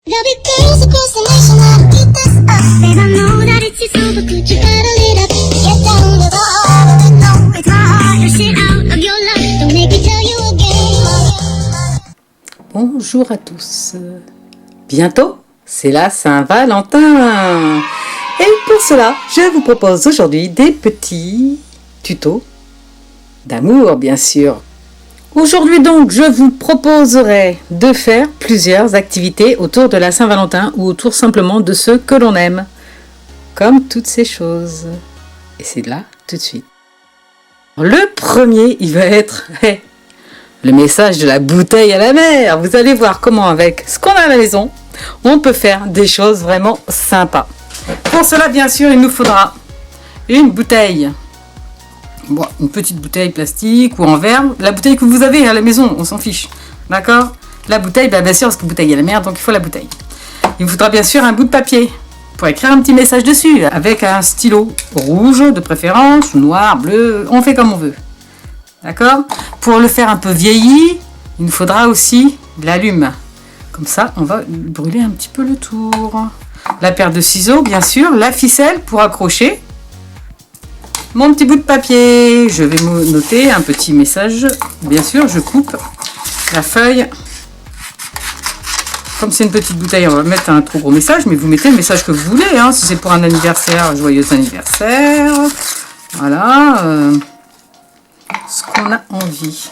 There'll be girls across the nation that'll eat this up. And I know that it's your soul, but could you gotta lead up? Get down to the heart of it, no, it's my heart. Your shit out of your life, don't make me tell you again. Bonjour à tous. Bientôt, c'est la Saint-Valentin. Et pour cela, je vous propose aujourd'hui des petits tutos d'amour, bien sûr. Aujourd'hui donc, je vous proposerai de faire plusieurs activités autour de la Saint-Valentin ou autour simplement de ceux que l'on aime, comme toutes ces choses. Et c'est là tout de suite. Le premier, il va être le message de la bouteille à la mer. Vous allez voir comment avec ce qu'on a à la maison, on peut faire des choses vraiment sympas. Pour cela, bien sûr, il nous faudra une bouteille. Bon, une petite bouteille plastique ou en verre. La bouteille que vous avez à la maison, on s'en fiche. D'accord? La bouteille, bien sûr, parce que bouteille à la mer, donc il faut la bouteille. Il vous faudra bien sûr un bout de papier pour écrire un petit message dessus, avec un stylo rouge de préférence, noir, bleu, on fait comme on veut. D'accord? Pour le faire un peu vieilli, il nous faudra aussi de l'allume. Comme ça, on va brûler un petit peu le tour. La paire de ciseaux, bien sûr, la ficelle pour accrocher. Mon petit bout de papier, je vais noter un petit message. Bien sûr, je coupe la feuille. Comme c'est une petite bouteille, on va mettre un trop gros message, mais vous mettez le message que vous voulez. Hein, si c'est pour un anniversaire, joyeux anniversaire. Voilà. Ce qu'on a envie.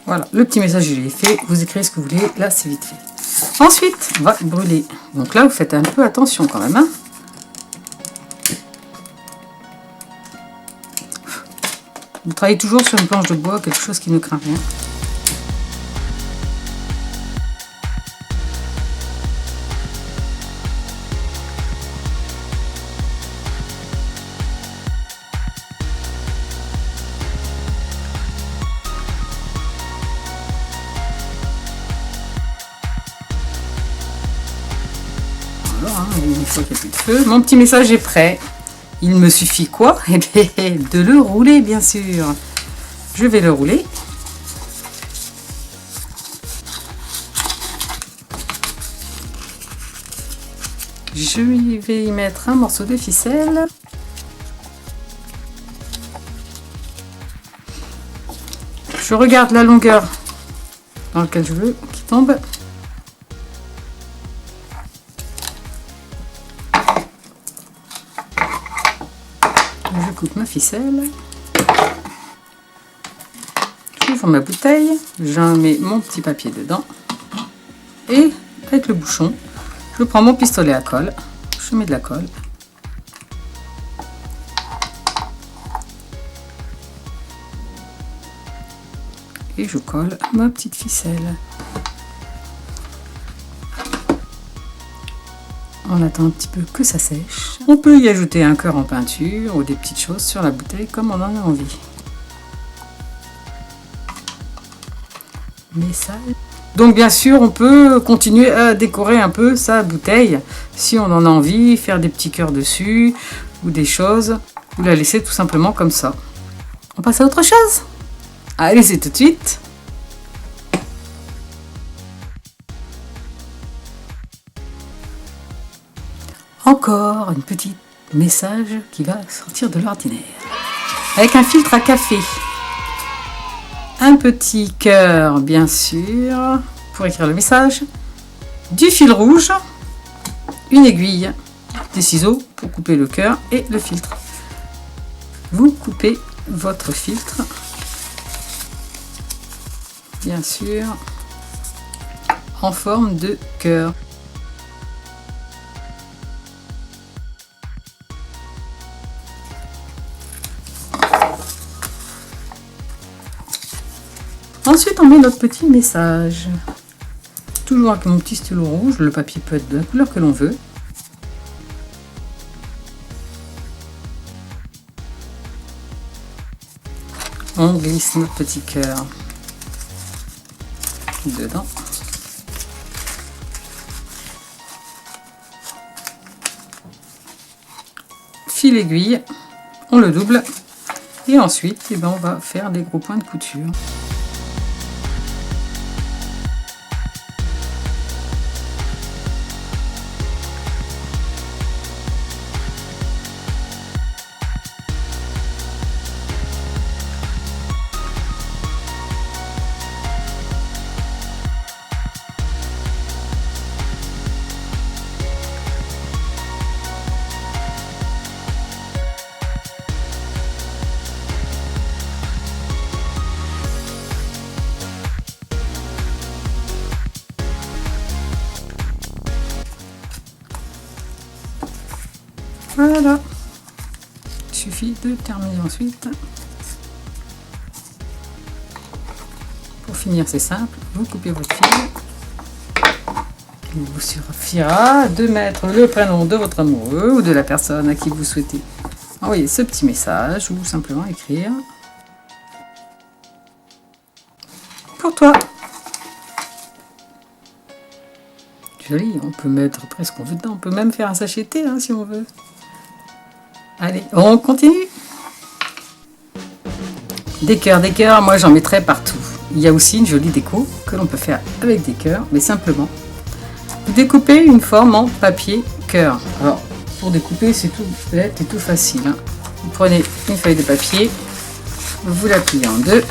Voilà, le petit message, je l'ai fait. Vous écrivez ce que vous voulez. Là, c'est vite fait. Ensuite, on va brûler. Donc là, vous faites un peu attention quand même. Hein. Vous travaillez toujours sur une planche de bois, quelque chose qui ne craint rien. Alors, hein, une fois qu'il n'y a plus de feu, mon petit message est prêt. Il me suffit quoi? Eh bien, de le rouler, bien sûr. Je vais le rouler. Je vais y mettre un morceau de ficelle. Je regarde la longueur dans laquelle je veux qu'il tombe. Je coupe ma ficelle. J'ouvre ma bouteille. J'en mets mon petit papier dedans. Et avec le bouchon, je prends mon pistolet à colle. Je mets de la colle. Et je colle ma petite ficelle. On attend un petit peu que ça sèche. On peut y ajouter un cœur en peinture ou des petites choses sur la bouteille comme on en a envie. Message. Donc bien sûr, on peut continuer à décorer un peu sa bouteille si on en a envie, faire des petits cœurs dessus ou des choses, ou la laisser tout simplement comme ça. On passe à autre chose? Allez, c'est tout de suite. Encore un petit message qui va sortir de l'ordinaire. Avec un filtre à café. Un petit cœur, bien sûr, pour écrire le message. Du fil rouge. Une aiguille. Des ciseaux pour couper le cœur et le filtre. Vous coupez votre filtre. Bien sûr. En forme de cœur. Ensuite, on met notre petit message. Toujours avec mon petit stylo rouge. Le papier peut être de la couleur que l'on veut. On glisse notre petit cœur dedans. Fil aiguille, on le double Et ensuite, eh ben, on va faire des gros points de couture. Voilà. Il suffit de terminer ensuite. Pour finir, c'est simple. Vous coupez votre fil. Il vous suffira de mettre le prénom de votre amoureux ou de la personne à qui vous souhaitez envoyer ce petit message ou simplement écrire pour toi. Joli, on peut mettre presque ce qu'on veut dedans. On peut même faire un sachet de thé hein, si on veut. Allez, on continue. Des cœurs, moi j'en mettrai partout. Il y a aussi une jolie déco que l'on peut faire avec des cœurs, mais simplement. Vous découpez une forme en papier cœur. Alors, pour découper, c'est tout bête et tout facile. Hein. Vous prenez une feuille de papier, vous la pliez en deux,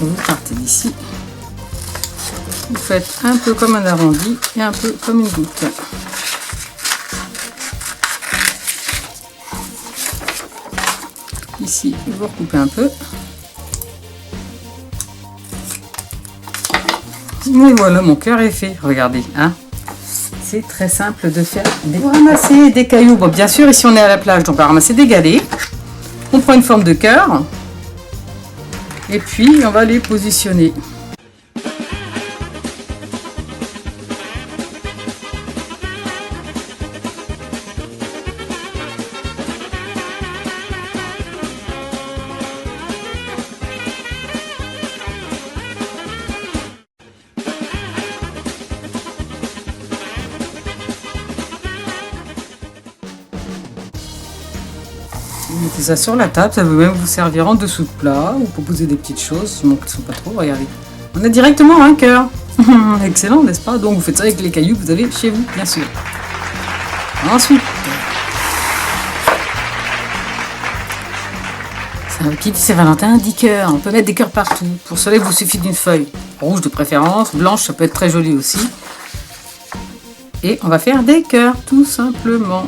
vous partez d'ici. Vous faites un peu comme un arrondi et un peu comme une goutte. Ici, vous recoupez un peu. Et voilà, mon cœur est fait. Regardez, hein. C'est très simple de faire des... Vous ramassez des cailloux. Bon, bien sûr, ici on est à la plage, donc on va ramasser des galets. On prend une forme de cœur. Et puis, on va les positionner. Vous mettez ça sur la table, ça peut même vous servir en dessous de plat ou proposer des petites choses, qui ne sont pas trop, regardez. On a directement un cœur. Excellent, n'est-ce pas? Donc vous faites ça avec les cailloux que vous avez chez vous, bien sûr. Ensuite, qui dit Saint-Valentin dit cœur. On peut mettre des cœurs partout. Pour cela, il vous suffit d'une feuille rouge de préférence, blanche, ça peut être très joli aussi. Et on va faire des cœurs, tout simplement.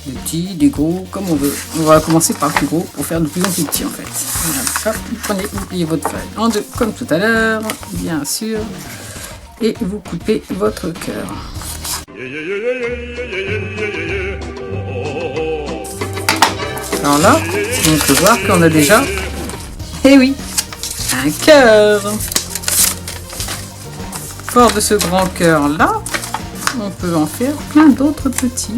Des petits, des gros, comme on veut. On va commencer par le plus gros pour faire de plus en plus petit en fait. Voilà. Hop, vous pliez votre feuille en deux, comme tout à l'heure, bien sûr. Et vous coupez votre cœur. Alors là, on peut voir qu'on a déjà, eh oui, un cœur. Fort de ce grand cœur là, on peut en faire plein d'autres petits.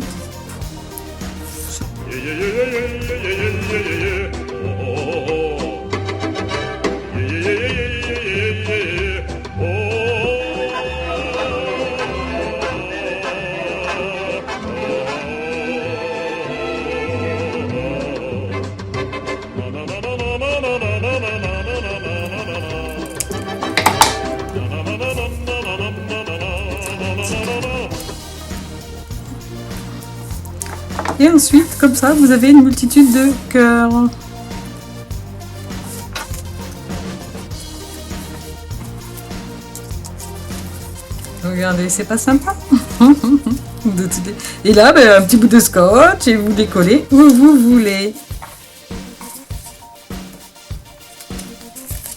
Et ensuite, comme ça, vous avez une multitude de cœurs. Regardez, c'est pas sympa. Et là, ben, un petit bout de scotch et vous décollez où vous voulez.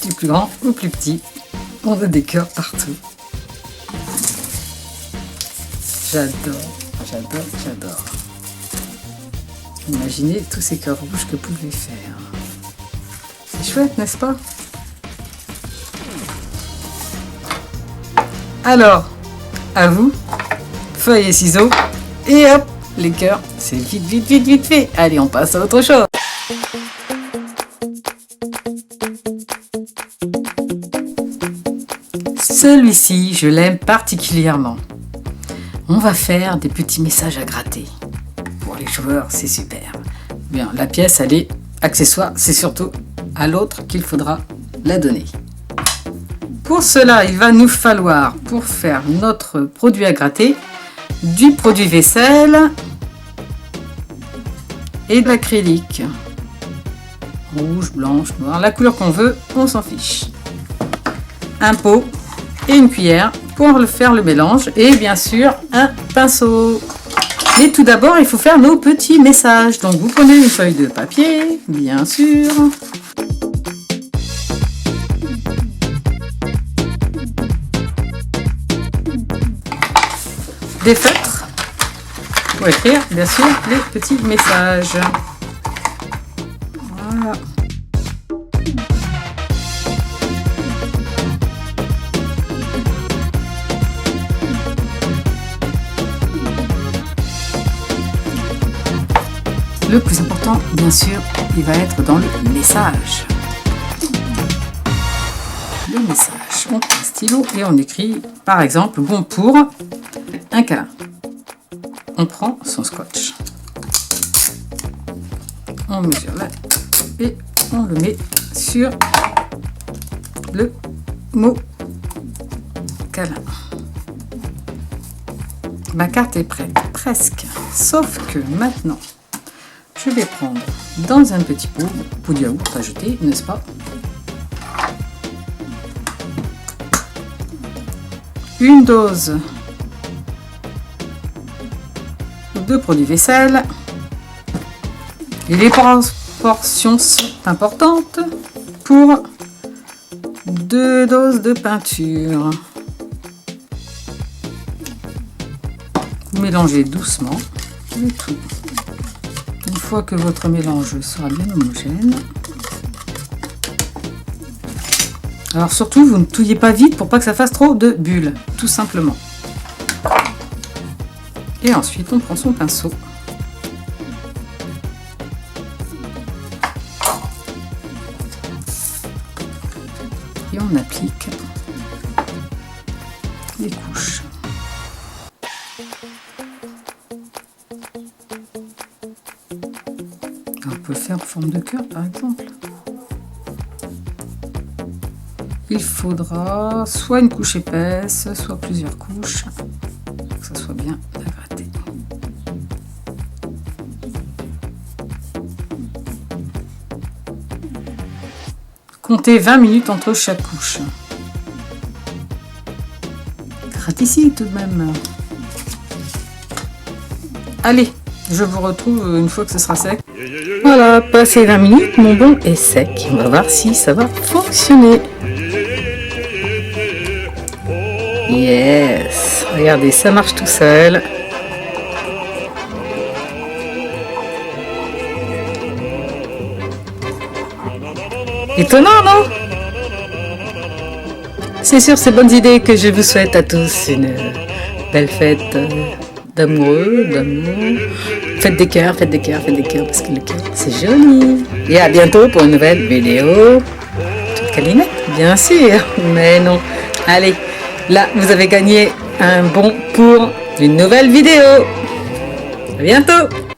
Du plus grand au plus petit. On a des cœurs partout. J'adore, j'adore, j'adore. Imaginez tous ces cœurs rouges que vous pouvez faire. C'est chouette, n'est-ce pas? Alors, à vous, feuilles et ciseaux, et hop, les cœurs, c'est vite, vite, vite, vite fait. Allez, on passe à autre chose. Celui-ci, je l'aime particulièrement. On va faire des petits messages à gratter. Pour les joueurs, c'est super. Bien, la pièce, elle est accessoire, c'est surtout à l'autre qu'il faudra la donner. Pour cela, il va nous falloir, pour faire notre produit à gratter, du produit vaisselle et de l'acrylique. Rouge, blanche, noir, la couleur qu'on veut, on s'en fiche. Un pot et une cuillère pour faire le mélange et bien sûr un pinceau. Mais tout d'abord, il faut faire nos petits messages. Donc vous prenez une feuille de papier, bien sûr. Des feutres pour écrire bien sûr les petits messages. Voilà. Le plus important, bien sûr, il va être dans le message. Le message. On prend un stylo et on écrit, par exemple, bon pour un câlin. On prend son scotch. On mesure là et on le met sur le mot câlin. Ma carte est prête, presque. Sauf que maintenant, je vais prendre dans un petit pot de yaourt à jeter, n'est-ce pas? Une dose de produit vaisselle. Et les proportions sont importantes pour 2 doses de peinture. Vous mélangez doucement le tout. Une fois que votre mélange sera bien homogène. Alors surtout, vous ne touillez pas vite pour pas que ça fasse trop de bulles, tout simplement. Et ensuite, on prend son pinceau. Et on applique les couches. On peut le faire en forme de cœur, par exemple. Il faudra soit une couche épaisse, soit plusieurs couches, pour que ça soit bien à gratter. Comptez 20 minutes entre chaque couche. Gratte ici tout de même. Allez, je vous retrouve une fois que ce sera sec. Voilà, passé 20 minutes, mon bon est sec. On va voir si ça va fonctionner. Yes, regardez, ça marche tout seul. Étonnant, non? C'est sur ces bonnes idées que je vous souhaite à tous une belle fête d'amoureux, d'amour. Faites des cœurs, faites des cœurs, faites des cœurs, parce que le cœur, c'est joli. Et à bientôt pour une nouvelle vidéo. Toute câlinette, bien sûr, mais non. Allez. Là, vous avez gagné un bon pour une nouvelle vidéo. À bientôt!